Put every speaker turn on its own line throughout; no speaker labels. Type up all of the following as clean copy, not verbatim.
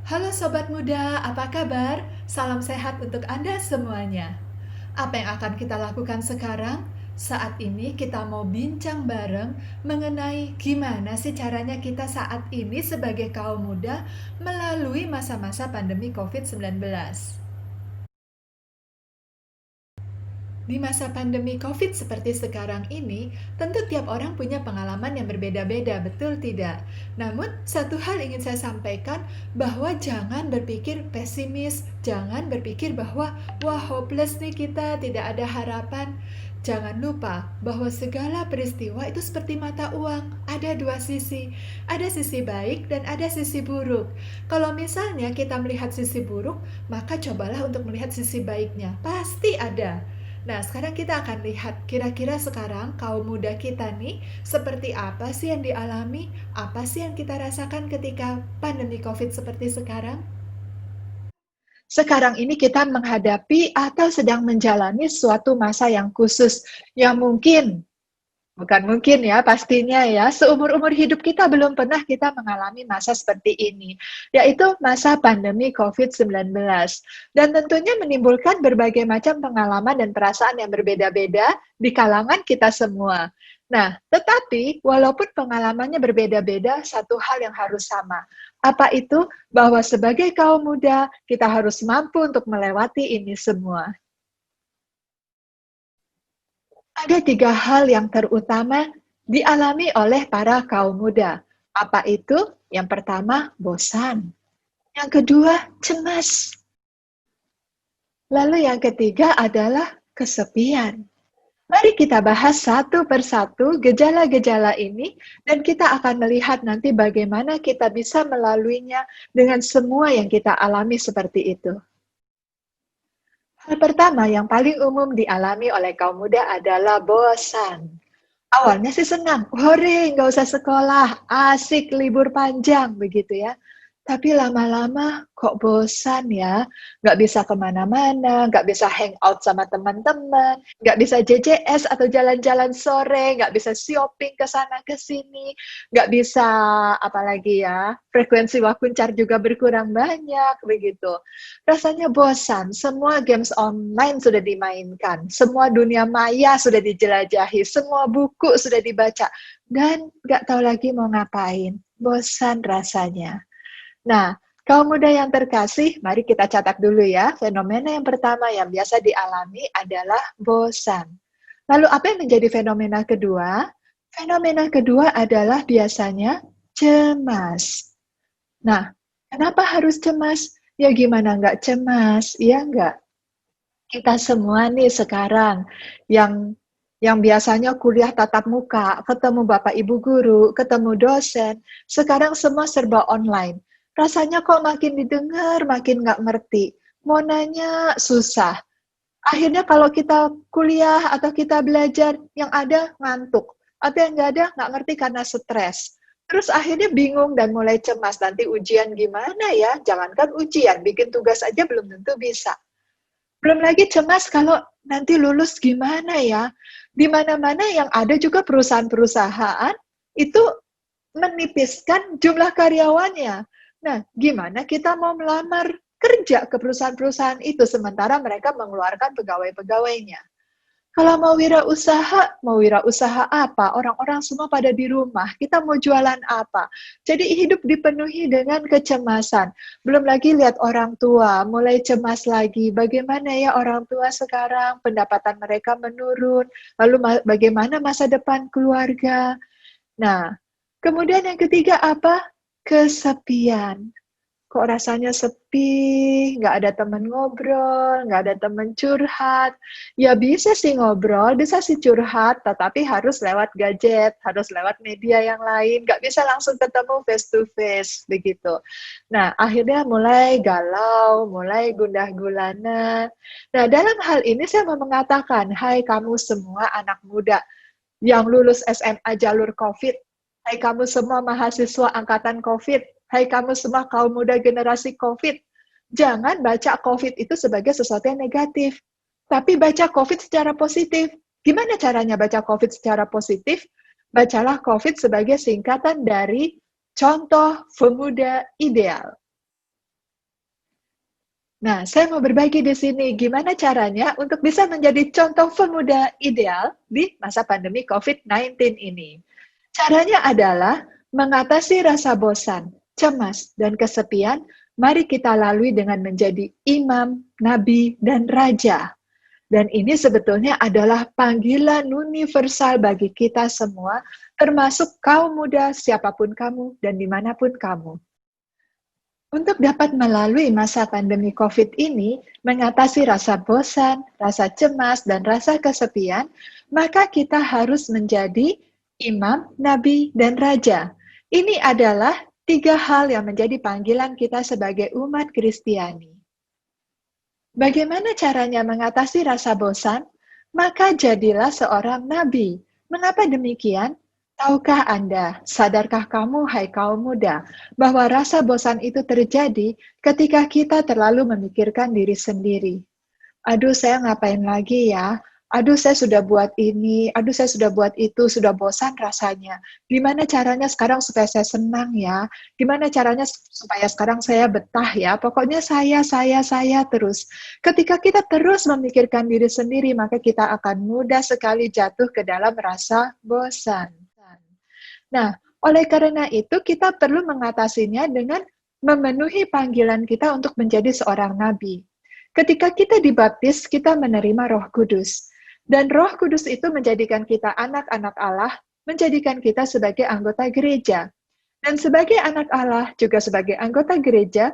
Halo Sobat Muda, apa kabar? Salam sehat untuk Anda semuanya. Apa yang akan kita lakukan sekarang? Saat ini kita mau bincang bareng mengenai gimana sih caranya kita saat ini sebagai kaum muda melalui masa-masa pandemi COVID-19. Di masa pandemi COVID seperti sekarang ini, tentu tiap orang punya pengalaman yang berbeda-beda, betul tidak? Namun, satu hal ingin saya sampaikan bahwa jangan berpikir pesimis, jangan berpikir bahwa wah hopeless nih kita, tidak ada harapan. Jangan lupa bahwa segala peristiwa itu seperti mata uang, ada dua sisi. Ada sisi baik dan ada sisi buruk. Kalau misalnya kita melihat sisi buruk, maka cobalah untuk melihat sisi baiknya. Pasti ada. Nah, sekarang kita akan lihat kira-kira sekarang kaum muda kita nih seperti apa sih yang dialami, apa sih yang kita rasakan ketika pandemi COVID seperti sekarang? Sekarang ini kita menghadapi atau sedang menjalani suatu masa yang khusus yang mungkin bukan mungkin ya, pastinya ya. Seumur-umur hidup kita belum pernah kita mengalami masa seperti ini, yaitu masa pandemi COVID-19. Dan tentunya menimbulkan berbagai macam pengalaman dan perasaan yang berbeda-beda di kalangan kita semua. Nah, tetapi walaupun pengalamannya berbeda-beda, satu hal yang harus sama. Apa itu? Bahwa sebagai kaum muda, kita harus mampu untuk melewati ini semua. Ada tiga hal yang terutama dialami oleh para kaum muda. Apa itu? Yang pertama, bosan. Yang kedua, cemas. Lalu yang ketiga adalah kesepian. Mari kita bahas satu persatu gejala-gejala ini dan kita akan melihat nanti bagaimana kita bisa melaluinya dengan semua yang kita alami seperti itu. Hal pertama yang paling umum dialami oleh kaum muda adalah bosan. Awalnya sih senang, hore, nggak usah sekolah, asik libur panjang, begitu ya. Tapi lama-lama kok bosan ya, nggak bisa kemana-mana, nggak bisa hangout sama teman-teman, nggak bisa JJS atau jalan-jalan sore, nggak bisa shopping ke sana ke sini, nggak bisa apalagi ya, frekuensi wakuncar juga berkurang banyak, begitu. Rasanya bosan, semua games online sudah dimainkan, semua dunia maya sudah dijelajahi, semua buku sudah dibaca, dan nggak tahu lagi mau ngapain. Bosan rasanya. Nah, kaum muda yang terkasih, mari kita catat dulu ya. Fenomena yang pertama yang biasa dialami adalah bosan. Lalu apa yang menjadi fenomena kedua? Fenomena kedua adalah biasanya cemas. Nah, kenapa harus cemas? Ya gimana nggak cemas? Iya nggak? Kita semua nih sekarang yang biasanya kuliah tatap muka, ketemu Bapak Ibu guru, ketemu dosen, sekarang semua serba online. Rasanya kok makin didengar, makin nggak ngerti. Mau nanya susah. Akhirnya kalau kita kuliah atau kita belajar, yang ada ngantuk. Atau yang nggak ada nggak ngerti karena stres. Terus akhirnya bingung dan mulai cemas. Nanti ujian gimana ya? Jangankan ujian, bikin tugas aja belum tentu bisa. Belum lagi cemas kalau nanti lulus gimana ya. Di mana-mana yang ada juga perusahaan-perusahaan itu menipiskan jumlah karyawannya. Nah, gimana kita mau melamar kerja ke perusahaan-perusahaan itu sementara mereka mengeluarkan pegawai-pegawainya? Kalau mau wirausaha apa? Orang-orang semua pada di rumah, kita mau jualan apa? Jadi hidup dipenuhi dengan kecemasan. Belum lagi lihat orang tua, mulai cemas lagi. Bagaimana ya orang tua sekarang, pendapatan mereka menurun, lalu bagaimana masa depan keluarga? Nah, kemudian yang ketiga apa? Kesepian. Kok rasanya sepi, nggak ada teman ngobrol, nggak ada teman curhat. Ya bisa sih ngobrol, bisa sih curhat, tetapi harus lewat gadget, harus lewat media yang lain, nggak bisa langsung ketemu face to face, begitu. Nah, akhirnya mulai galau, mulai gundah gulana. Nah, dalam hal ini saya mau mengatakan, hai kamu semua anak muda yang lulus SMA jalur COVID, hai kamu semua mahasiswa angkatan COVID, hai kamu semua kaum muda generasi COVID, jangan baca COVID itu sebagai sesuatu yang negatif, tapi baca COVID secara positif. Gimana caranya baca COVID secara positif? Bacalah COVID sebagai singkatan dari contoh pemuda ideal. Nah, saya mau berbagi di sini gimana caranya untuk bisa menjadi contoh pemuda ideal di masa pandemi COVID-19 ini. Caranya adalah mengatasi rasa bosan, cemas, dan kesepian. Mari kita lalui dengan menjadi imam, nabi, dan raja. Dan ini sebetulnya adalah panggilan universal bagi kita semua, termasuk kaum muda, siapapun kamu, dan dimanapun kamu. Untuk dapat melalui masa pandemi COVID ini, mengatasi rasa bosan, rasa cemas, dan rasa kesepian, maka kita harus menjadi imam, nabi, dan raja. Ini adalah 3 hal yang menjadi panggilan kita sebagai umat Kristiani. Bagaimana caranya mengatasi rasa bosan? Maka jadilah seorang nabi. Mengapa demikian? Tahukah Anda, sadarkah kamu, hai kaum muda, bahwa rasa bosan itu terjadi ketika kita terlalu memikirkan diri sendiri? Aduh, saya ngapain lagi ya? Aduh, saya sudah buat ini, aduh, saya sudah buat itu, sudah bosan rasanya. Gimana caranya sekarang supaya saya senang ya? Gimana caranya supaya sekarang saya betah ya? Pokoknya saya terus. Ketika kita terus memikirkan diri sendiri, maka kita akan mudah sekali jatuh ke dalam rasa bosan. Nah, oleh karena itu kita perlu mengatasinya dengan memenuhi panggilan kita untuk menjadi seorang nabi. Ketika kita dibaptis, kita menerima Roh Kudus. Dan Roh Kudus itu menjadikan kita anak-anak Allah, menjadikan kita sebagai anggota gereja. Dan sebagai anak Allah, juga sebagai anggota gereja,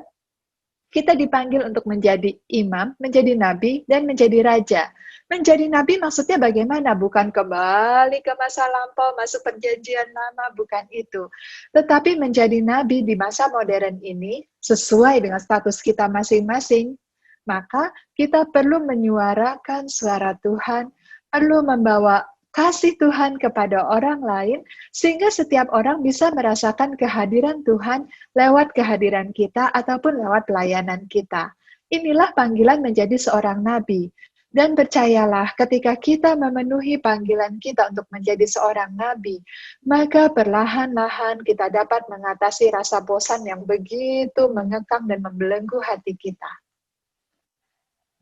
kita dipanggil untuk menjadi imam, menjadi nabi, dan menjadi raja. Menjadi nabi maksudnya bagaimana? Bukan kembali ke masa lampau, masuk perjanjian lama, bukan itu. Tetapi menjadi nabi di masa modern ini, sesuai dengan status kita masing-masing, maka kita perlu menyuarakan suara Tuhan, perlu membawa kasih Tuhan kepada orang lain, sehingga setiap orang bisa merasakan kehadiran Tuhan lewat kehadiran kita ataupun lewat pelayanan kita. Inilah panggilan menjadi seorang nabi. Dan percayalah, ketika kita memenuhi panggilan kita untuk menjadi seorang nabi, maka perlahan-lahan kita dapat mengatasi rasa bosan yang begitu mengekang dan membelenggu hati kita.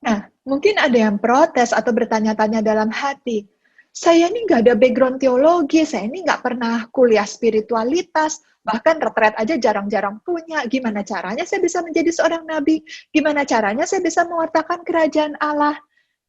Nah, mungkin ada yang protes atau bertanya-tanya dalam hati, saya ini nggak ada background teologi, saya ini nggak pernah kuliah spiritualitas, bahkan retret aja jarang-jarang punya. Gimana caranya saya bisa menjadi seorang nabi? Gimana caranya saya bisa mewartakan kerajaan Allah?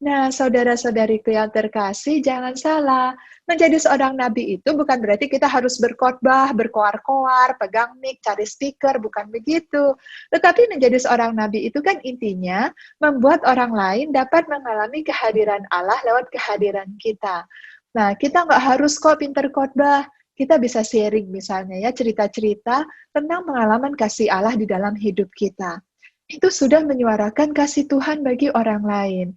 Nah, saudara-saudariku yang terkasih, jangan salah. Menjadi seorang nabi itu bukan berarti kita harus berkhotbah, berkoar-koar, pegang mic, cari speaker, bukan begitu. Tetapi menjadi seorang nabi itu kan intinya membuat orang lain dapat mengalami kehadiran Allah lewat kehadiran kita. Nah, kita nggak harus kok pinter khotbah. Kita bisa sharing misalnya ya, cerita-cerita tentang pengalaman kasih Allah di dalam hidup kita. Itu sudah menyuarakan kasih Tuhan bagi orang lain.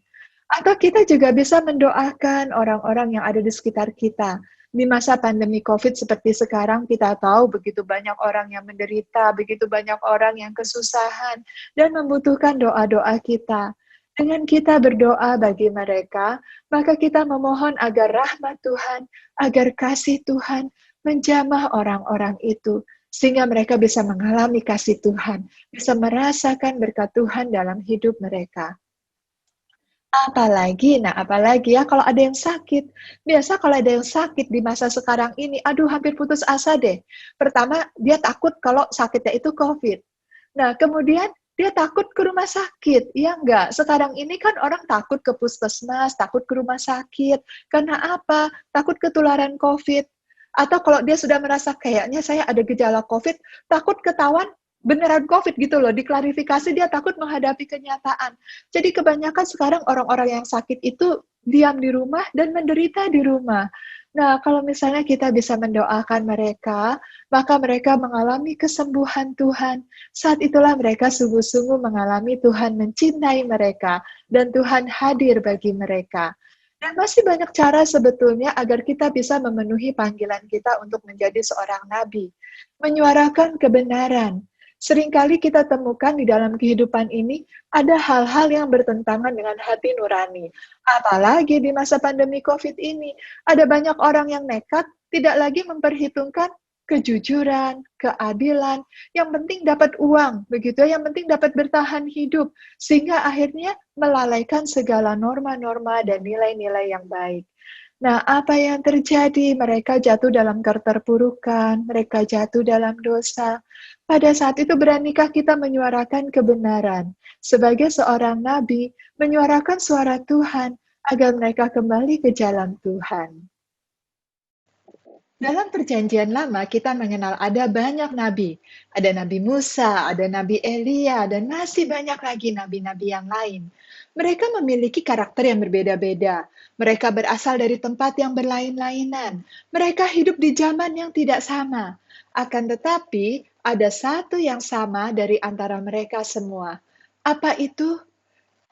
Atau kita juga bisa mendoakan orang-orang yang ada di sekitar kita. Di masa pandemi COVID seperti sekarang, kita tahu begitu banyak orang yang menderita, begitu banyak orang yang kesusahan, dan membutuhkan doa-doa kita. Dengan kita berdoa bagi mereka, maka kita memohon agar rahmat Tuhan, agar kasih Tuhan menjamah orang-orang itu, sehingga mereka bisa mengalami kasih Tuhan, bisa merasakan berkat Tuhan dalam hidup mereka. Apalagi ya kalau ada yang sakit. Biasa kalau ada yang sakit di masa sekarang ini, aduh hampir putus asa deh. Pertama, dia takut kalau sakitnya itu COVID. Nah, kemudian dia takut ke rumah sakit. Ya enggak? Sekarang ini kan orang takut ke puskesmas, takut ke rumah sakit. Karena apa? Takut ketularan COVID. Atau kalau dia sudah merasa kayaknya saya ada gejala COVID, takut ketahuan beneran COVID gitu loh, diklarifikasi dia takut menghadapi kenyataan. Jadi kebanyakan sekarang orang-orang yang sakit itu diam di rumah dan menderita di rumah. Nah, kalau misalnya kita bisa mendoakan mereka, maka mereka mengalami kesembuhan Tuhan. Saat itulah mereka sungguh-sungguh mengalami Tuhan mencintai mereka, dan Tuhan hadir bagi mereka. Dan masih banyak cara sebetulnya agar kita bisa memenuhi panggilan kita untuk menjadi seorang nabi. Menyuarakan kebenaran. Seringkali kita temukan di dalam kehidupan ini ada hal-hal yang bertentangan dengan hati nurani. Apalagi di masa pandemi COVID ini, ada banyak orang yang nekat tidak lagi memperhitungkan kejujuran, keadilan, yang penting dapat uang, begitu ya, yang penting dapat bertahan hidup, sehingga akhirnya melalaikan segala norma-norma dan nilai-nilai yang baik. Nah, apa yang terjadi? Mereka jatuh dalam keterpurukan, mereka jatuh dalam dosa. Pada saat itu, beranikah kita menyuarakan kebenaran? Sebagai seorang nabi, menyuarakan suara Tuhan agar mereka kembali ke jalan Tuhan. Dalam perjanjian lama, kita mengenal ada banyak nabi. Ada Nabi Musa, ada Nabi Elia, dan masih banyak lagi nabi-nabi yang lain. Mereka memiliki karakter yang berbeda-beda. Mereka berasal dari tempat yang berlain-lainan. Mereka hidup di zaman yang tidak sama. Akan tetapi, ada satu yang sama dari antara mereka semua. Apa itu?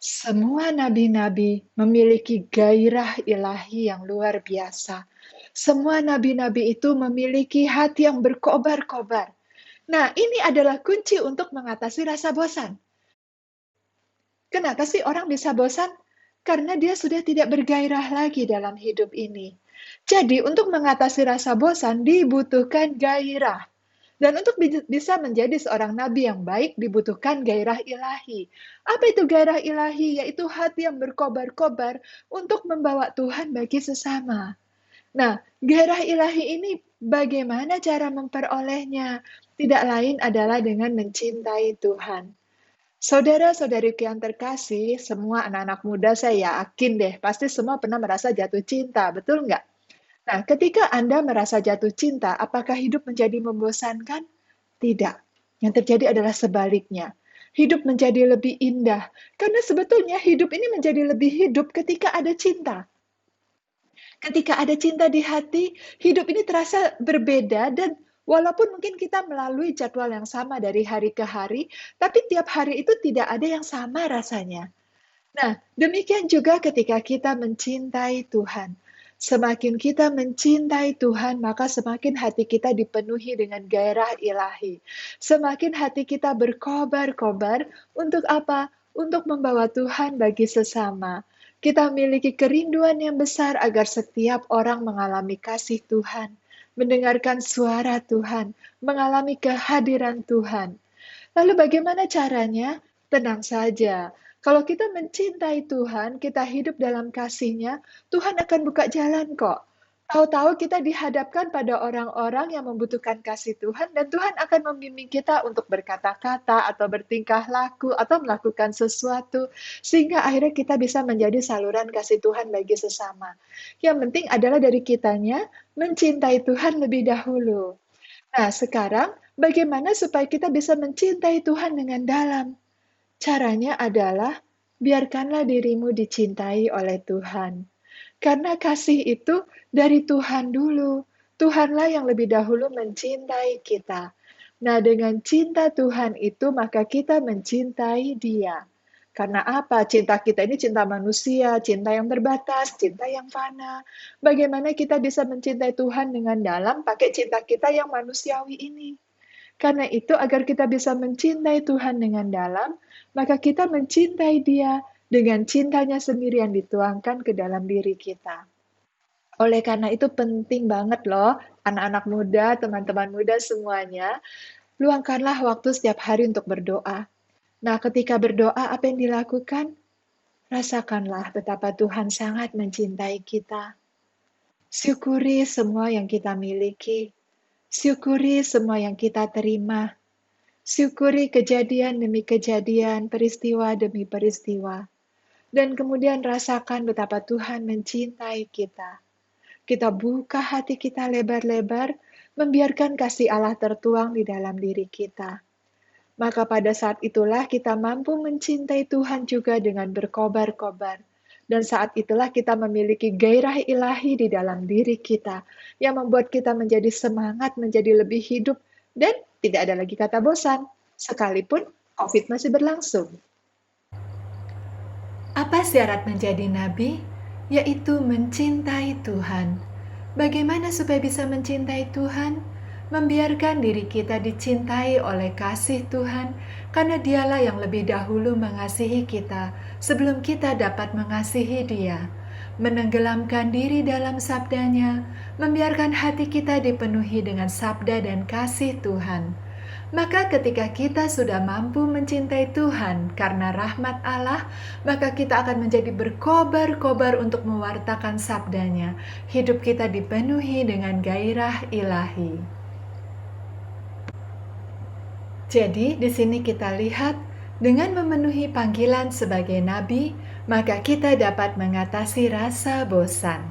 Semua nabi-nabi memiliki gairah ilahi yang luar biasa. Semua nabi-nabi itu memiliki hati yang berkobar-kobar. Nah, ini adalah kunci untuk mengatasi rasa bosan. Kenapa sih orang bisa bosan? Karena dia sudah tidak bergairah lagi dalam hidup ini. Jadi, untuk mengatasi rasa bosan dibutuhkan gairah. Dan untuk bisa menjadi seorang nabi yang baik dibutuhkan gairah ilahi. Apa itu gairah ilahi? Yaitu hati yang berkobar-kobar untuk membawa Tuhan bagi sesama. Nah, gairah ilahi ini bagaimana cara memperolehnya? Tidak lain adalah dengan mencintai Tuhan. Saudara-saudariku yang terkasih, semua anak-anak muda saya yakin deh, pasti semua pernah merasa jatuh cinta, betul nggak? Nah, ketika Anda merasa jatuh cinta, apakah hidup menjadi membosankan? Tidak. Yang terjadi adalah sebaliknya. Hidup menjadi lebih indah. Karena sebetulnya hidup ini menjadi lebih hidup ketika ada cinta. Ketika ada cinta di hati, hidup ini terasa berbeda dan walaupun mungkin kita melalui jadwal yang sama dari hari ke hari, tapi tiap hari itu tidak ada yang sama rasanya. Nah, demikian juga ketika kita mencintai Tuhan. Semakin kita mencintai Tuhan, maka semakin hati kita dipenuhi dengan gairah ilahi. Semakin hati kita berkobar-kobar untuk apa? Untuk membawa Tuhan bagi sesama. Kita memiliki kerinduan yang besar agar setiap orang mengalami kasih Tuhan, mendengarkan suara Tuhan, mengalami kehadiran Tuhan. Lalu bagaimana caranya? Tenang saja. Kalau kita mencintai Tuhan, kita hidup dalam kasih-Nya, Tuhan akan buka jalan kok. Tahu-tahu kita dihadapkan pada orang-orang yang membutuhkan kasih Tuhan, dan Tuhan akan membimbing kita untuk berkata-kata, atau bertingkah laku, atau melakukan sesuatu, sehingga akhirnya kita bisa menjadi saluran kasih Tuhan bagi sesama. Yang penting adalah dari kitanya mencintai Tuhan lebih dahulu. Nah, sekarang bagaimana supaya kita bisa mencintai Tuhan dengan dalam? Caranya adalah biarkanlah dirimu dicintai oleh Tuhan. Karena kasih itu dari Tuhan dulu. Tuhanlah yang lebih dahulu mencintai kita. Nah, dengan cinta Tuhan itu, maka kita mencintai Dia. Karena apa? Cinta kita ini cinta manusia, cinta yang terbatas, cinta yang fana. Bagaimana kita bisa mencintai Tuhan dengan dalam pakai cinta kita yang manusiawi ini? Karena itu, agar kita bisa mencintai Tuhan dengan dalam, maka kita mencintai Dia dengan cintanya sendiri yang dituangkan ke dalam diri kita. Oleh karena itu penting banget loh, anak-anak muda, teman-teman muda semuanya, luangkanlah waktu setiap hari untuk berdoa. Nah, ketika berdoa, apa yang dilakukan? Rasakanlah betapa Tuhan sangat mencintai kita. Syukuri semua yang kita miliki. Syukuri semua yang kita terima. Syukuri kejadian demi kejadian, peristiwa demi peristiwa. Dan kemudian rasakan betapa Tuhan mencintai kita. Kita buka hati kita lebar-lebar, membiarkan kasih Allah tertuang di dalam diri kita. Maka pada saat itulah kita mampu mencintai Tuhan juga dengan berkobar-kobar. Dan saat itulah kita memiliki gairah ilahi di dalam diri kita, yang membuat kita menjadi semangat, menjadi lebih hidup, dan tidak ada lagi kata bosan, sekalipun COVID masih berlangsung.
Apa syarat menjadi nabi? Yaitu mencintai Tuhan. Bagaimana supaya bisa mencintai Tuhan? Membiarkan diri kita dicintai oleh kasih Tuhan, karena Dialah yang lebih dahulu mengasihi kita sebelum kita dapat mengasihi Dia. menenggelamkan diri dalam sabdanya, membiarkan hati kita dipenuhi dengan sabda dan kasih Tuhan. Maka ketika kita sudah mampu mencintai Tuhan karena rahmat Allah, maka kita akan menjadi berkobar-kobar untuk mewartakan sabdanya. Hidup kita dipenuhi dengan gairah ilahi. Jadi di sini kita lihat, dengan memenuhi panggilan sebagai nabi, maka kita dapat mengatasi rasa bosan.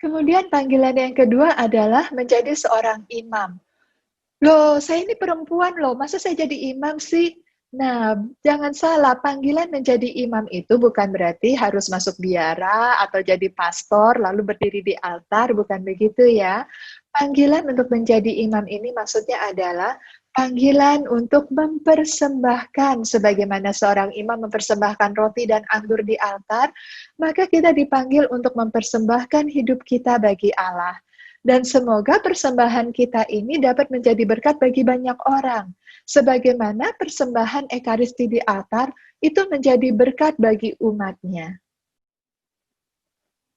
Kemudian panggilan yang kedua adalah menjadi seorang imam. Loh, saya ini perempuan loh, masa saya jadi imam sih? Nah, jangan salah, panggilan menjadi imam itu bukan berarti harus masuk biara atau jadi pastor lalu berdiri di altar, bukan begitu ya. Panggilan untuk menjadi imam ini maksudnya adalah panggilan untuk mempersembahkan, sebagaimana seorang imam mempersembahkan roti dan anggur di altar, maka kita dipanggil untuk mempersembahkan hidup kita bagi Allah. Dan semoga persembahan kita ini dapat menjadi berkat bagi banyak orang. Sebagaimana persembahan Ekaristi di altar itu menjadi berkat bagi umatnya.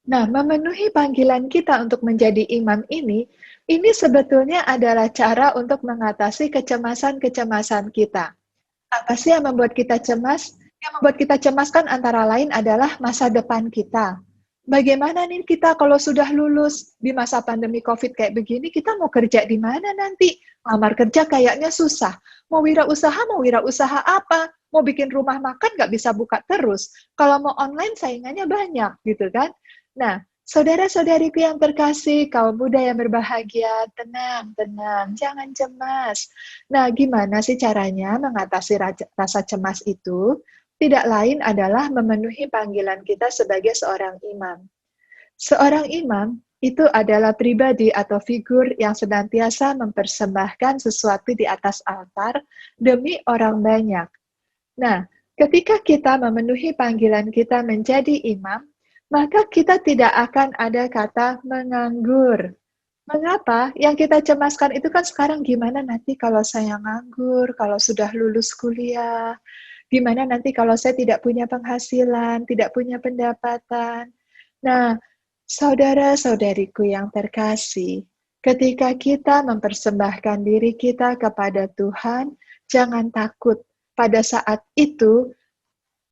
Nah, memenuhi panggilan kita untuk menjadi imam ini sebetulnya adalah cara untuk mengatasi kecemasan-kecemasan kita. Apa sih yang membuat kita cemas? Yang membuat kita cemas kan antara lain adalah masa depan kita. Bagaimana nih kita kalau sudah lulus di masa pandemi COVID kayak begini, kita mau kerja di mana nanti? Lamar kerja kayaknya susah. Mau wirausaha apa? Mau bikin rumah makan nggak bisa buka terus. Kalau mau online saingannya banyak gitu kan. Nah, saudara-saudariku yang terkasih, kaum muda yang berbahagia, tenang, jangan cemas. Nah, gimana sih caranya mengatasi rasa cemas itu? Tidak lain adalah memenuhi panggilan kita sebagai seorang imam. Seorang imam itu adalah pribadi atau figur yang senantiasa mempersembahkan sesuatu di atas altar demi orang banyak. Nah, ketika kita memenuhi panggilan kita menjadi imam, maka kita tidak akan ada kata menganggur. Mengapa? Yang kita cemaskan itu kan sekarang gimana nanti kalau saya nganggur, kalau sudah lulus kuliah, gimana nanti kalau saya tidak punya penghasilan, tidak punya pendapatan. Nah, saudara-saudariku yang terkasih, ketika kita mempersembahkan diri kita kepada Tuhan, jangan takut. Pada saat itu,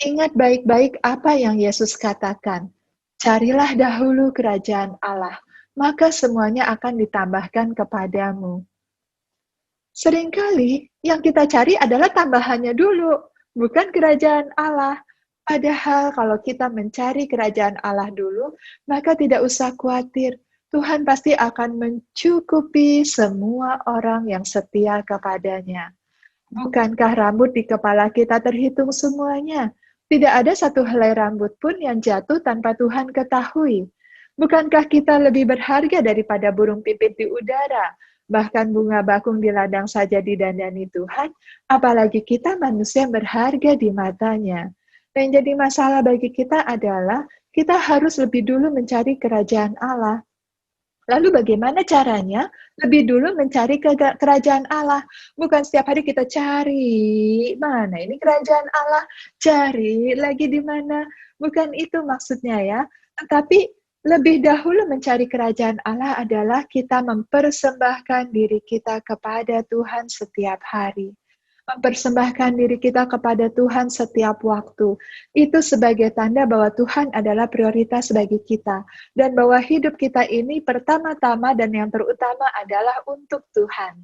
ingat baik-baik apa yang Yesus katakan. Carilah dahulu kerajaan Allah, maka semuanya akan ditambahkan kepadamu. Seringkali yang kita cari adalah tambahannya dulu, bukan kerajaan Allah. Padahal kalau kita mencari kerajaan Allah dulu, maka tidak usah khawatir. Tuhan pasti akan mencukupi semua orang yang setia kepadanya. Bukankah rambut di kepala kita terhitung semuanya? Tidak ada satu helai rambut pun yang jatuh tanpa Tuhan ketahui. Bukankah kita lebih berharga daripada burung pipit di udara? Bahkan bunga bakung di ladang saja didandani Tuhan, apalagi kita manusia yang berharga di matanya. Yang jadi masalah bagi kita adalah kita harus lebih dulu mencari kerajaan Allah. Lalu bagaimana caranya? Lebih dulu mencari kerajaan Allah. Bukan setiap hari kita cari, mana ini kerajaan Allah? Cari lagi di mana? Bukan itu maksudnya ya. Tetapi lebih dahulu mencari kerajaan Allah adalah kita mempersembahkan diri kita kepada Tuhan setiap hari. Mempersembahkan diri kita kepada Tuhan setiap waktu. Itu sebagai tanda bahwa Tuhan adalah prioritas bagi kita. Dan bahwa hidup kita ini pertama-tama dan yang terutama adalah untuk Tuhan.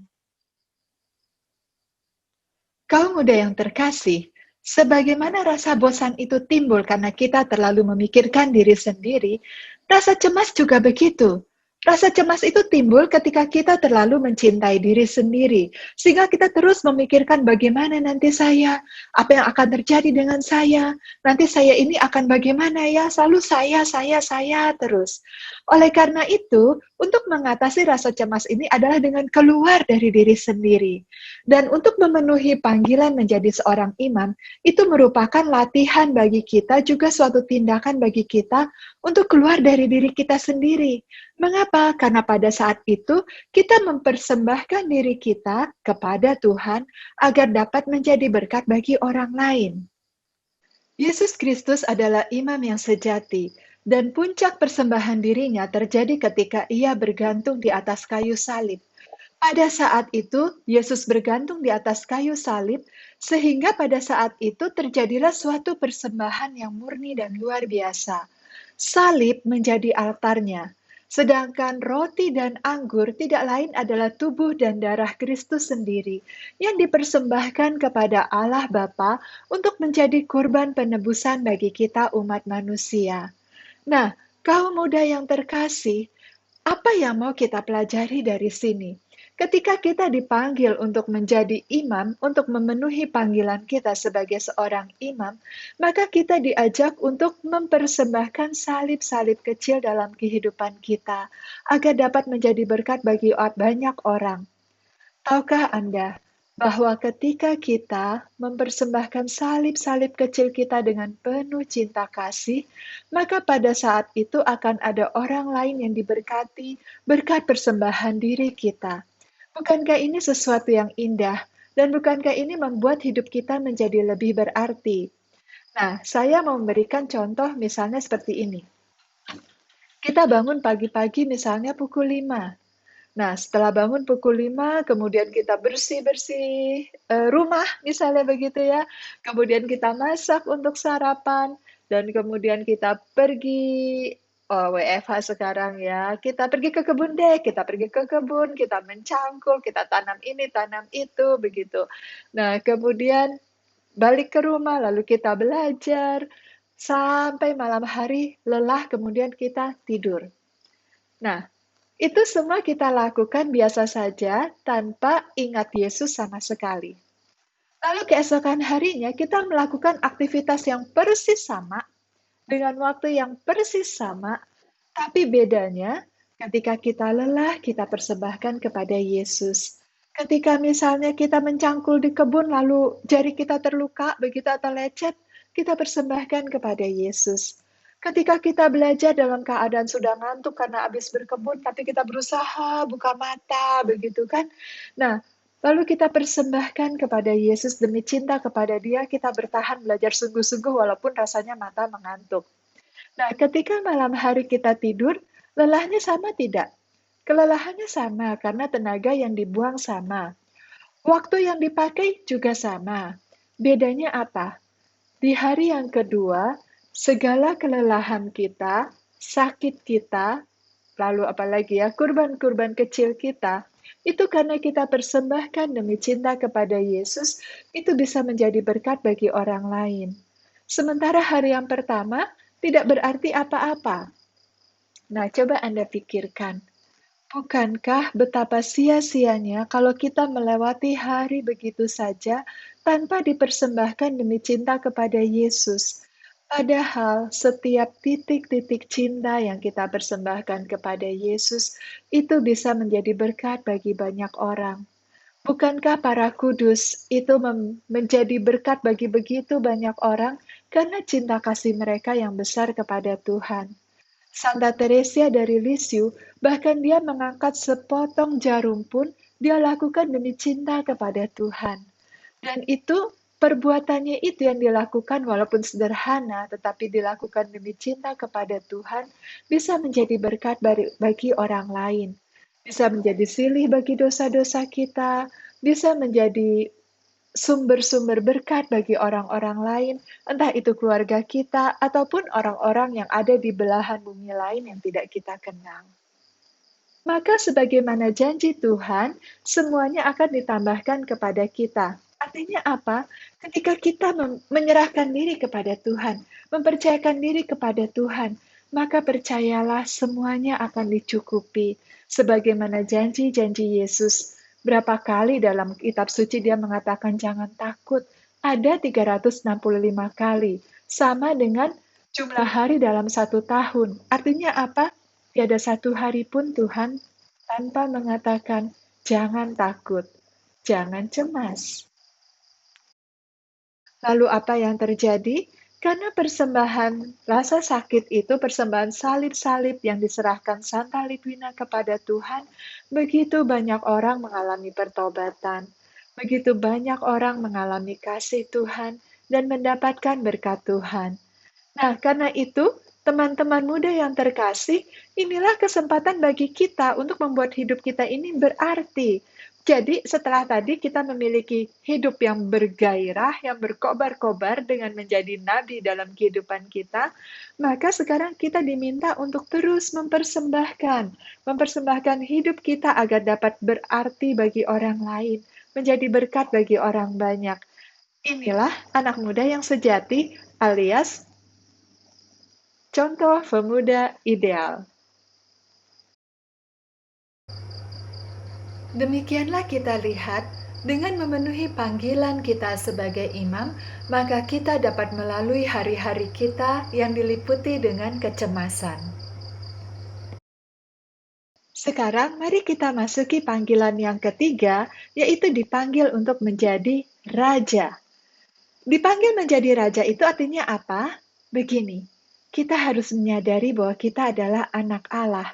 Kaum muda yang terkasih, sebagaimana rasa bosan itu timbul karena kita terlalu memikirkan diri sendiri, rasa cemas juga begitu. Rasa cemas itu timbul ketika kita terlalu mencintai diri sendiri, sehingga kita terus memikirkan bagaimana nanti saya, apa yang akan terjadi dengan saya, nanti saya ini akan bagaimana ya, selalu saya terus. Oleh karena itu, untuk mengatasi rasa cemas ini adalah dengan keluar dari diri sendiri. Dan untuk memenuhi panggilan menjadi seorang imam, itu merupakan latihan bagi kita, juga suatu tindakan bagi kita untuk keluar dari diri kita sendiri. Mengapa? Karena pada saat itu kita mempersembahkan diri kita kepada Tuhan agar dapat menjadi berkat bagi orang lain. Yesus Kristus adalah imam yang sejati, dan puncak persembahan dirinya terjadi ketika ia bergantung di atas kayu salib. Pada saat itu, Yesus bergantung di atas kayu salib, sehingga pada saat itu terjadilah suatu persembahan yang murni dan luar biasa. Salib menjadi altarnya, sedangkan roti dan anggur tidak lain adalah tubuh dan darah Kristus sendiri yang dipersembahkan kepada Allah Bapa untuk menjadi kurban penebusan bagi kita umat manusia. Nah, kaum muda yang terkasih, apa yang mau kita pelajari dari sini? Ketika kita dipanggil untuk menjadi imam, untuk memenuhi panggilan kita sebagai seorang imam, maka kita diajak untuk mempersembahkan salib-salib kecil dalam kehidupan kita, agar dapat menjadi berkat bagi banyak orang. Tahukah Anda bahwa ketika kita mempersembahkan salib-salib kecil kita dengan penuh cinta kasih, maka pada saat itu akan ada orang lain yang diberkati berkat persembahan diri kita. Bukankah ini sesuatu yang indah? Dan bukankah ini membuat hidup kita menjadi lebih berarti? Nah, saya mau memberikan contoh misalnya seperti ini. Kita bangun pagi-pagi misalnya pukul 5. Nah, setelah bangun pukul 5, kemudian kita bersih-bersih rumah, misalnya begitu ya. Kemudian kita masak untuk sarapan, dan kemudian kita pergi WFH sekarang ya. Kita pergi ke kebun deh, kita pergi ke kebun, kita mencangkul, kita tanam ini, tanam itu, begitu. Nah, kemudian balik ke rumah, lalu kita belajar, sampai malam hari lelah, kemudian kita tidur. Nah, itu semua kita lakukan biasa saja tanpa ingat Yesus sama sekali. Lalu keesokan harinya kita melakukan aktivitas yang persis sama, dengan waktu yang persis sama, tapi bedanya ketika kita lelah, kita persembahkan kepada Yesus. Ketika misalnya kita mencangkul di kebun lalu jari kita terluka begitu atau lecet, kita persembahkan kepada Yesus. Ketika kita belajar dalam keadaan sudah ngantuk karena habis berkebun, tapi kita berusaha buka mata, begitu kan? Nah, lalu kita persembahkan kepada Yesus demi cinta kepada Dia, kita bertahan belajar sungguh-sungguh walaupun rasanya mata mengantuk. Nah, ketika malam hari kita tidur, lelahnya sama tidak? Kelelahannya sama karena tenaga yang dibuang sama. Waktu yang dipakai juga sama. Bedanya apa? Di hari yang kedua, segala kelelahan kita, sakit kita, lalu apalagi ya, kurban-kurban kecil kita, itu karena kita persembahkan demi cinta kepada Yesus, itu bisa menjadi berkat bagi orang lain. Sementara hari yang pertama tidak berarti apa-apa. Nah, coba Anda pikirkan, bukankah betapa sia-sianya kalau kita melewati hari begitu saja tanpa dipersembahkan demi cinta kepada Yesus? Padahal setiap titik-titik cinta yang kita persembahkan kepada Yesus itu bisa menjadi berkat bagi banyak orang. Bukankah para kudus itu menjadi berkat bagi begitu banyak orang karena cinta kasih mereka yang besar kepada Tuhan? Santa Teresia dari Lisieux, bahkan dia mengangkat sepotong jarum pun dia lakukan demi cinta kepada Tuhan. Dan itu perbuatannya itu yang dilakukan walaupun sederhana, tetapi dilakukan demi cinta kepada Tuhan, bisa menjadi berkat bagi orang lain. Bisa menjadi silih bagi dosa-dosa kita, bisa menjadi sumber-sumber berkat bagi orang-orang lain, entah itu keluarga kita ataupun orang-orang yang ada di belahan bumi lain yang tidak kita kenal. Maka sebagaimana janji Tuhan, semuanya akan ditambahkan kepada kita. Artinya apa? Ketika kita menyerahkan diri kepada Tuhan, mempercayakan diri kepada Tuhan, maka percayalah semuanya akan dicukupi. Sebagaimana janji-janji Yesus. Berapa kali dalam kitab suci dia mengatakan jangan takut. Ada 365 kali. Sama dengan jumlah hari dalam 1 tahun. Artinya apa? Tiada satu hari pun Tuhan tanpa mengatakan jangan takut, jangan cemas. Lalu apa yang terjadi? Karena persembahan rasa sakit itu, persembahan salib-salib yang diserahkan Santa Lidwina kepada Tuhan, begitu banyak orang mengalami pertobatan. Begitu banyak orang mengalami kasih Tuhan, dan mendapatkan berkat Tuhan. Nah, karena itu, teman-teman muda yang terkasih, inilah kesempatan bagi kita untuk membuat hidup kita ini berarti. Jadi, setelah tadi kita memiliki hidup yang bergairah, yang berkobar-kobar dengan menjadi nabi dalam kehidupan kita, maka sekarang kita diminta untuk terus mempersembahkan hidup kita agar dapat berarti bagi orang lain, menjadi berkat bagi orang banyak. Inilah anak muda yang sejati, alias contoh pemuda ideal.
Demikianlah kita lihat, dengan memenuhi panggilan kita sebagai imam, maka kita dapat melalui hari-hari kita yang diliputi dengan kecemasan.
Sekarang mari kita masuki panggilan yang ketiga, yaitu dipanggil untuk menjadi raja. Dipanggil menjadi raja itu artinya apa? Begini, kita harus menyadari bahwa kita adalah anak Allah.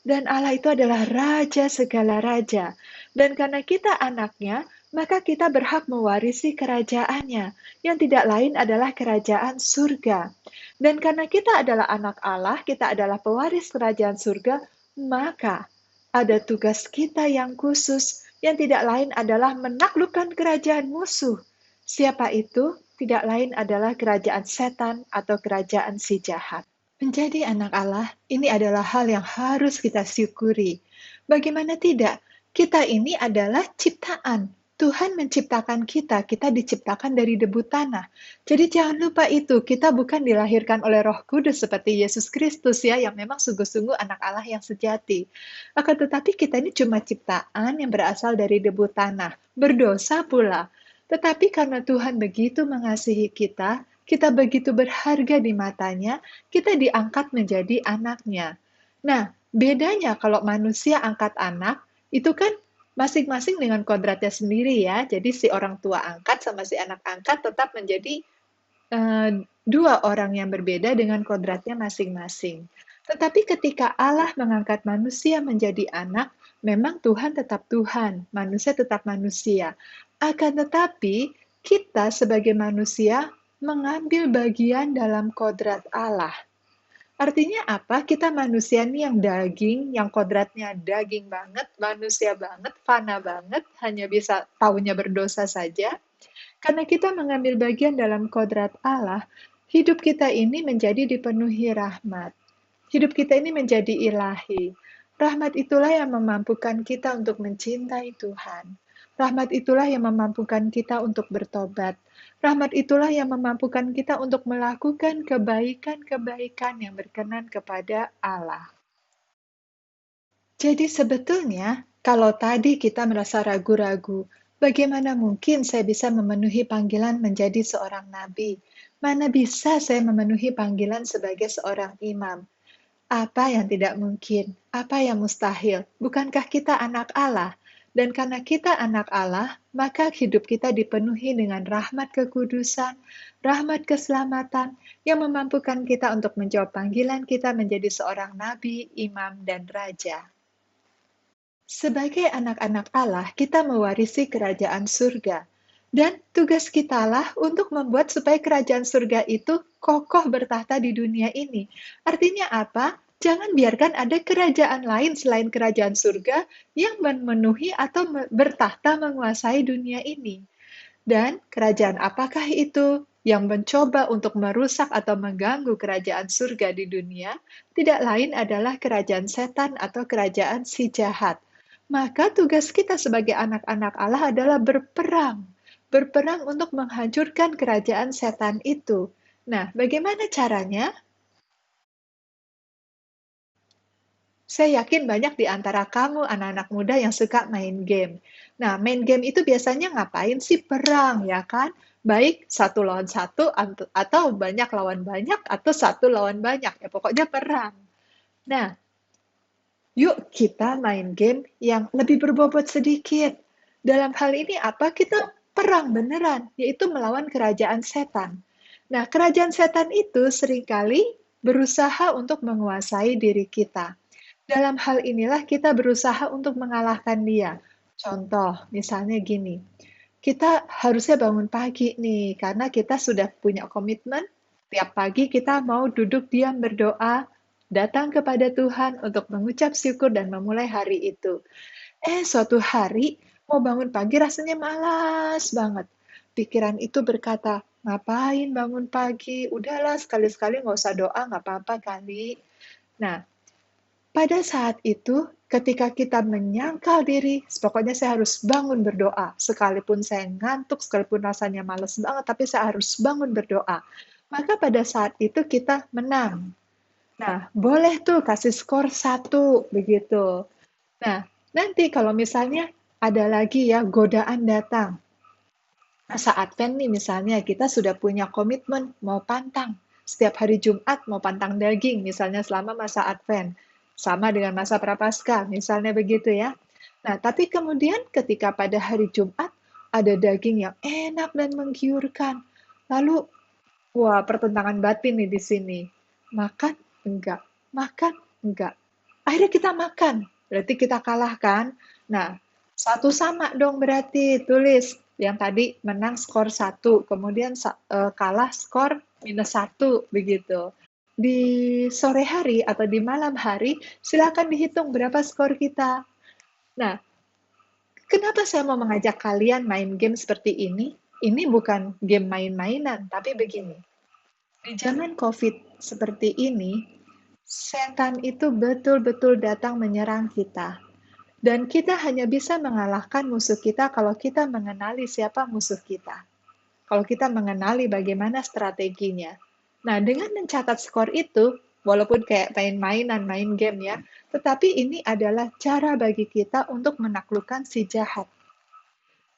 Dan Allah itu adalah raja segala raja. Dan karena kita anaknya, maka kita berhak mewarisi kerajaannya, yang tidak lain adalah kerajaan surga. Dan karena kita adalah anak Allah, kita adalah pewaris kerajaan surga, maka ada tugas kita yang khusus, yang tidak lain adalah menaklukkan kerajaan musuh. Siapa itu? Tidak lain adalah kerajaan setan atau kerajaan si jahat. Menjadi anak Allah, ini adalah hal yang harus kita syukuri. Bagaimana tidak? Kita ini adalah ciptaan. Tuhan menciptakan kita, kita diciptakan dari debu tanah. Jadi jangan lupa itu, kita bukan dilahirkan oleh Roh Kudus seperti Yesus Kristus ya, yang memang sungguh-sungguh anak Allah yang sejati. Akan tetapi kita ini cuma ciptaan yang berasal dari debu tanah, berdosa pula. Tetapi karena Tuhan begitu mengasihi kita, kita begitu berharga di matanya, kita diangkat menjadi anaknya. Nah, bedanya kalau manusia angkat anak, itu kan masing-masing dengan kodratnya sendiri ya. Jadi si orang tua angkat sama si anak angkat tetap menjadi dua orang yang berbeda dengan kodratnya masing-masing. Tetapi ketika Allah mengangkat manusia menjadi anak, memang Tuhan tetap Tuhan, manusia tetap manusia. Akan tetapi, kita sebagai manusia mengambil bagian dalam kodrat Allah. Artinya apa? Kita manusia nih yang daging, yang kodratnya daging banget, manusia banget, fana banget, hanya bisa taunya berdosa saja. Karena kita mengambil bagian dalam kodrat Allah, hidup kita ini menjadi dipenuhi rahmat. Hidup kita ini menjadi ilahi. Rahmat itulah yang memampukan kita untuk mencintai Tuhan. Rahmat itulah yang memampukan kita untuk bertobat. Rahmat itulah yang memampukan kita untuk melakukan kebaikan-kebaikan yang berkenan kepada Allah. Jadi sebetulnya, kalau tadi kita merasa ragu-ragu, bagaimana mungkin saya bisa memenuhi panggilan menjadi seorang nabi? Mana bisa saya memenuhi panggilan sebagai seorang imam? Apa yang tidak mungkin? Apa yang mustahil? Bukankah kita anak Allah? Dan karena kita anak Allah, maka hidup kita dipenuhi dengan rahmat kekudusan, rahmat keselamatan, yang memampukan kita untuk menjawab panggilan kita menjadi seorang nabi, imam, dan raja. Sebagai anak-anak Allah, kita mewarisi kerajaan surga. Dan tugas kitalah untuk membuat supaya kerajaan surga itu kokoh bertahta di dunia ini. Artinya apa? Jangan biarkan ada kerajaan lain selain kerajaan surga yang memenuhi atau bertahta menguasai dunia ini. Dan kerajaan apakah itu yang mencoba untuk merusak atau mengganggu kerajaan surga di dunia? Tidak lain adalah kerajaan setan atau kerajaan si jahat. Maka tugas kita sebagai anak-anak Allah adalah berperang. Berperang untuk menghancurkan kerajaan setan itu. Nah, bagaimana caranya? Saya yakin banyak di antara kamu anak-anak muda yang suka main game. Nah, main game itu biasanya ngapain sih? Perang, ya kan? Baik satu lawan satu atau banyak lawan banyak atau satu lawan banyak. Ya pokoknya perang. Nah, yuk kita main game yang lebih berbobot sedikit. Dalam hal ini apa? Kita perang beneran, yaitu melawan kerajaan setan. Nah, kerajaan setan itu seringkali berusaha untuk menguasai diri kita. Dalam hal inilah kita berusaha untuk mengalahkan dia. Contoh, misalnya gini, kita harusnya bangun pagi nih, karena kita sudah punya komitmen, tiap pagi kita mau duduk diam berdoa, datang kepada Tuhan untuk mengucap syukur dan memulai hari itu. Suatu hari mau bangun pagi rasanya malas banget. Pikiran itu berkata, ngapain bangun pagi? Udahlah sekali-sekali nggak usah doa, nggak apa-apa kali. Nah, pada saat itu, ketika kita menyangkal diri, pokoknya saya harus bangun berdoa. Sekalipun saya ngantuk, sekalipun rasanya males banget, tapi saya harus bangun berdoa. Maka pada saat itu kita menang. Nah, boleh tuh kasih skor 1, begitu. Nah, nanti kalau misalnya ada lagi ya godaan datang. Masa Advent nih misalnya kita sudah punya komitmen mau pantang. Setiap hari Jumat mau pantang daging misalnya selama masa Advent. Sama dengan masa Prapaskah misalnya begitu ya. Nah, tapi kemudian ketika pada hari Jumat ada daging yang enak dan menggiurkan. Lalu, wah pertentangan batin nih di sini. Makan enggak, makan enggak. Akhirnya kita makan, berarti kita kalahkan. Nah, satu sama dong berarti, tulis. Yang tadi menang skor 1, kemudian kalah skor -1, begitu. Di sore hari atau di malam hari, silakan dihitung berapa skor kita. Nah, kenapa saya mau mengajak kalian main game seperti ini? Ini bukan game main-mainan, tapi begini. Di zaman COVID seperti ini, setan itu betul-betul datang menyerang kita. Dan kita hanya bisa mengalahkan musuh kita kalau kita mengenali siapa musuh kita. Kalau kita mengenali bagaimana strateginya. Nah, dengan mencatat skor itu, walaupun kayak main-mainan, main game ya, tetapi ini adalah cara bagi kita untuk menaklukkan si jahat.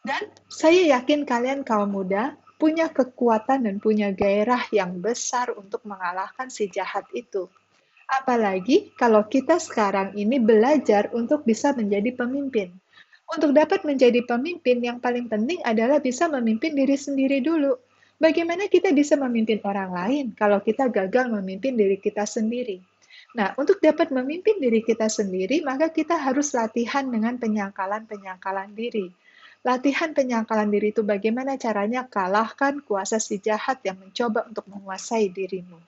Dan saya yakin kalian kaum muda punya kekuatan dan punya gairah yang besar untuk mengalahkan si jahat itu. Apalagi kalau kita sekarang ini belajar untuk bisa menjadi pemimpin. Untuk dapat menjadi pemimpin, yang paling penting adalah bisa memimpin diri sendiri dulu. Bagaimana kita bisa memimpin orang lain kalau kita gagal memimpin diri kita sendiri? Nah, untuk dapat memimpin diri kita sendiri, maka kita harus latihan dengan penyangkalan-penyangkalan diri. Latihan penyangkalan diri itu bagaimana caranya kalahkan kuasa si jahat yang mencoba untuk menguasai dirimu.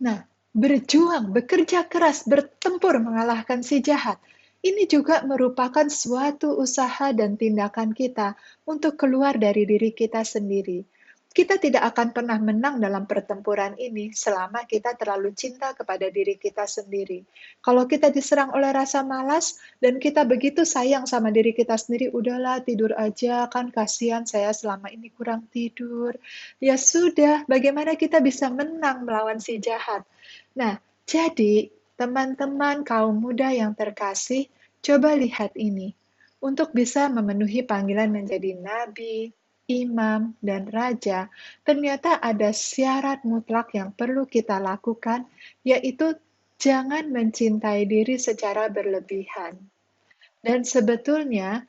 Nah, berjuang, bekerja keras, bertempur mengalahkan si jahat. Ini juga merupakan suatu usaha dan tindakan kita untuk keluar dari diri kita sendiri. Kita tidak akan pernah menang dalam pertempuran ini selama kita terlalu cinta kepada diri kita sendiri. Kalau kita diserang oleh rasa malas dan kita begitu sayang sama diri kita sendiri, udahlah tidur aja, kan kasihan saya selama ini kurang tidur. Ya sudah, bagaimana kita bisa menang melawan si jahat? Nah, jadi teman-teman kaum muda yang terkasih, coba lihat ini. Untuk bisa memenuhi panggilan menjadi nabi, imam, dan raja, ternyata ada syarat mutlak yang perlu kita lakukan, yaitu jangan mencintai diri secara berlebihan. Dan sebetulnya,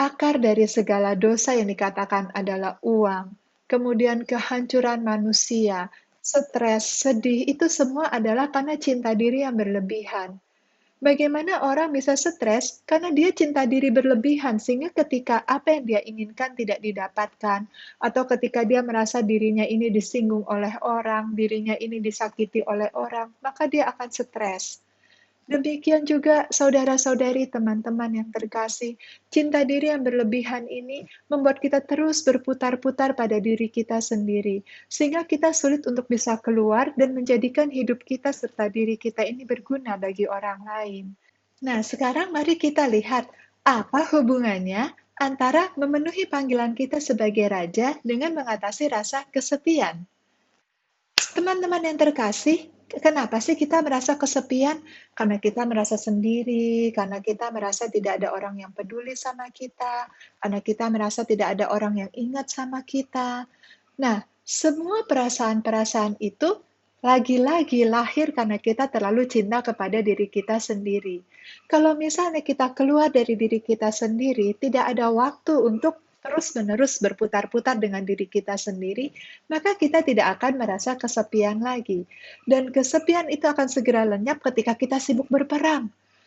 akar dari segala dosa yang dikatakan adalah uang, kemudian kehancuran manusia, stres, sedih, itu semua adalah karena cinta diri yang berlebihan. Bagaimana orang bisa stres? Karena dia cinta diri berlebihan, sehingga ketika apa yang dia inginkan tidak didapatkan, atau ketika dia merasa dirinya ini disinggung oleh orang, dirinya ini disakiti oleh orang, maka dia akan stres. Demikian juga saudara-saudari, teman-teman yang terkasih, cinta diri yang berlebihan ini membuat kita terus berputar-putar pada diri kita sendiri, sehingga kita sulit untuk bisa keluar dan menjadikan hidup kita serta diri kita ini berguna bagi orang lain. Nah, sekarang mari kita lihat apa hubungannya antara memenuhi panggilan kita sebagai raja dengan mengatasi rasa kesepian. Teman-teman yang terkasih, kenapa sih kita merasa kesepian? Karena kita merasa sendiri, karena kita merasa tidak ada orang yang peduli sama kita, karena kita merasa tidak ada orang yang ingat sama kita. Nah, semua perasaan-perasaan itu lagi-lagi lahir karena kita terlalu cinta kepada diri kita sendiri. Kalau misalnya kita keluar dari diri kita sendiri, tidak ada waktu untuk terus-menerus berputar-putar dengan diri kita sendiri, maka kita tidak akan merasa kesepian lagi. Dan kesepian itu akan segera lenyap ketika kita sibuk berperang.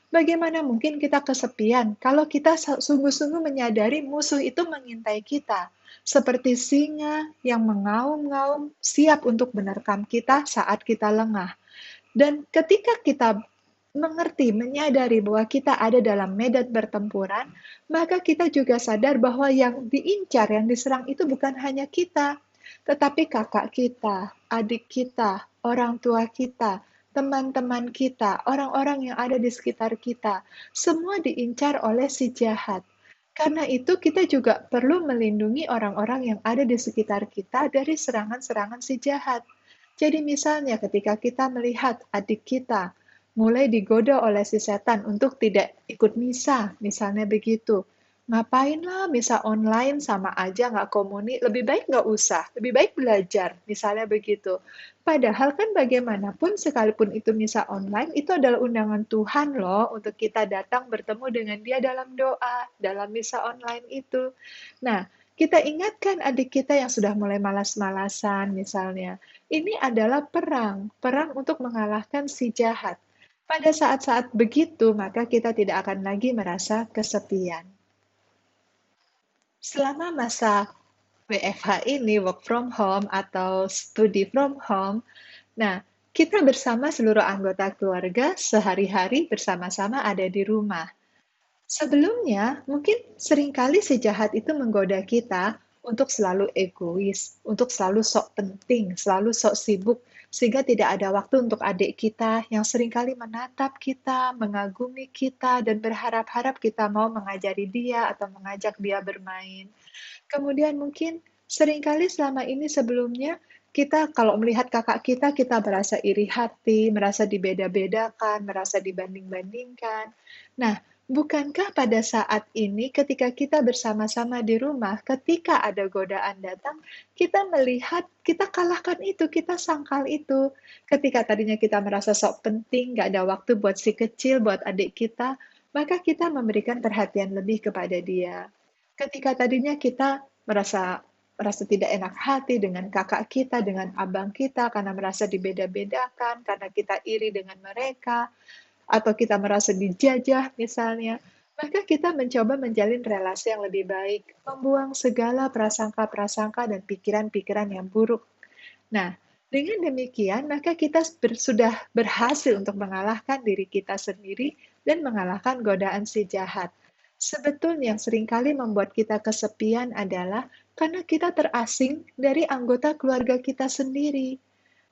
Bagaimana mungkin kita kesepian kalau kita sungguh-sungguh menyadari musuh itu mengintai kita, seperti singa yang mengaum-ngaum siap untuk menerkam kita saat kita lengah. Dan ketika kita mengerti, menyadari bahwa kita ada dalam medan pertempuran, maka kita juga sadar bahwa yang diincar, yang diserang itu bukan hanya kita, tetapi kakak kita, adik kita, orang tua kita, teman-teman kita, orang-orang yang ada di sekitar kita, semua diincar oleh si jahat. Karena itu, kita juga perlu melindungi orang-orang yang ada di sekitar kita dari serangan-serangan si jahat. Jadi, misalnya, ketika kita melihat adik kita mulai digoda oleh si setan untuk tidak ikut misa, misalnya begitu. Ngapain lah misa online sama aja nggak komuni, lebih baik nggak usah, lebih baik belajar, misalnya begitu. Padahal kan bagaimanapun sekalipun itu misa online, itu adalah undangan Tuhan loh untuk kita datang bertemu dengan dia dalam doa, dalam misa online itu. Nah, kita ingatkan adik kita yang sudah mulai malas-malasan misalnya, ini adalah perang, perang untuk mengalahkan si jahat. Pada saat-saat begitu, maka kita tidak akan lagi merasa kesepian. Selama masa WFH ini, work from home atau study from home, nah, kita bersama seluruh anggota keluarga sehari-hari bersama-sama ada di rumah. Sebelumnya, mungkin seringkali si jahat itu menggoda kita untuk selalu egois, untuk selalu sok penting, selalu sok sibuk, sehingga tidak ada waktu untuk adik kita yang seringkali menatap kita, mengagumi kita, dan berharap-harap kita mau mengajari dia atau mengajak dia bermain. Kemudian mungkin seringkali selama ini sebelumnya kita kalau melihat kakak kita merasa iri hati, merasa dibeda-bedakan, merasa dibanding-bandingkan. Nah, bukankah pada saat ini ketika kita bersama-sama di rumah, ketika ada godaan datang, kita melihat, kita kalahkan itu, kita sangkal itu. Ketika tadinya kita merasa sok penting, gak ada waktu buat si kecil, buat adik kita, maka kita memberikan perhatian lebih kepada dia. Ketika tadinya kita merasa merasa tidak enak hati dengan kakak kita, dengan abang kita, karena merasa dibeda-bedakan, karena kita iri dengan mereka, atau kita merasa dijajah misalnya, maka kita mencoba menjalin relasi yang lebih baik, membuang segala prasangka-prasangka dan pikiran-pikiran yang buruk. Nah, dengan demikian, maka kita sudah berhasil untuk mengalahkan diri kita sendiri dan mengalahkan godaan si jahat. Sebetulnya yang seringkali membuat kita kesepian adalah karena kita terasing dari anggota keluarga kita sendiri.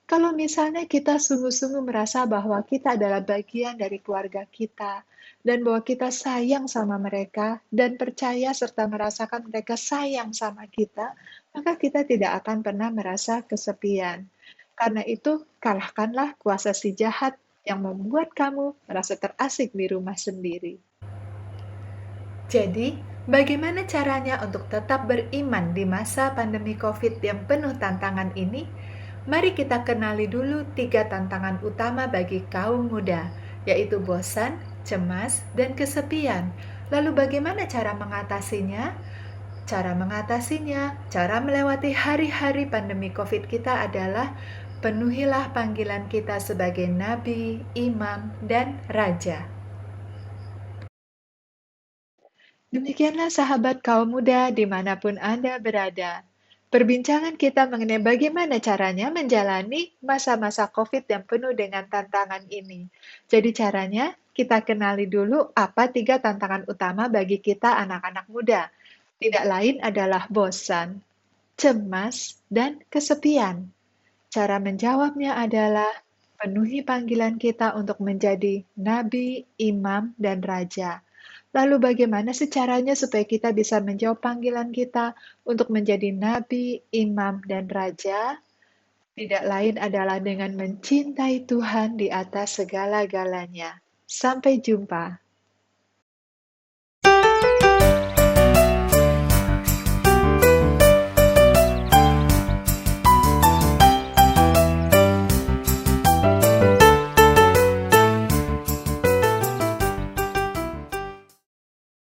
Kalau misalnya kita sungguh-sungguh merasa bahwa kita adalah bagian dari keluarga kita, dan bahwa kita sayang sama mereka, dan percaya serta merasakan mereka sayang sama kita, maka kita tidak akan pernah merasa kesepian. Karena itu, kalahkanlah kuasa si jahat yang membuat kamu merasa terasing di rumah sendiri.
Jadi, bagaimana caranya untuk tetap beriman di masa pandemi COVID yang penuh tantangan ini? Mari kita kenali dulu 3 tantangan utama bagi kaum muda, yaitu bosan, cemas, dan kesepian. Lalu bagaimana cara mengatasinya? Cara melewati hari-hari pandemi COVID kita adalah penuhilah panggilan kita sebagai nabi, imam, dan raja.
Demikianlah sahabat kaum muda dimanapun Anda berada. Perbincangan kita mengenai bagaimana caranya menjalani masa-masa COVID yang penuh dengan tantangan ini. Jadi caranya kita kenali dulu apa 3 tantangan utama bagi kita anak-anak muda. Tidak lain adalah bosan, cemas, dan kesepian. Cara menjawabnya adalah penuhi panggilan kita untuk menjadi nabi, imam, dan raja. Lalu bagaimana sih caranya supaya kita bisa menjawab panggilan kita untuk menjadi nabi, imam, dan raja? Tidak lain adalah dengan mencintai Tuhan di atas segala-galanya. Sampai jumpa.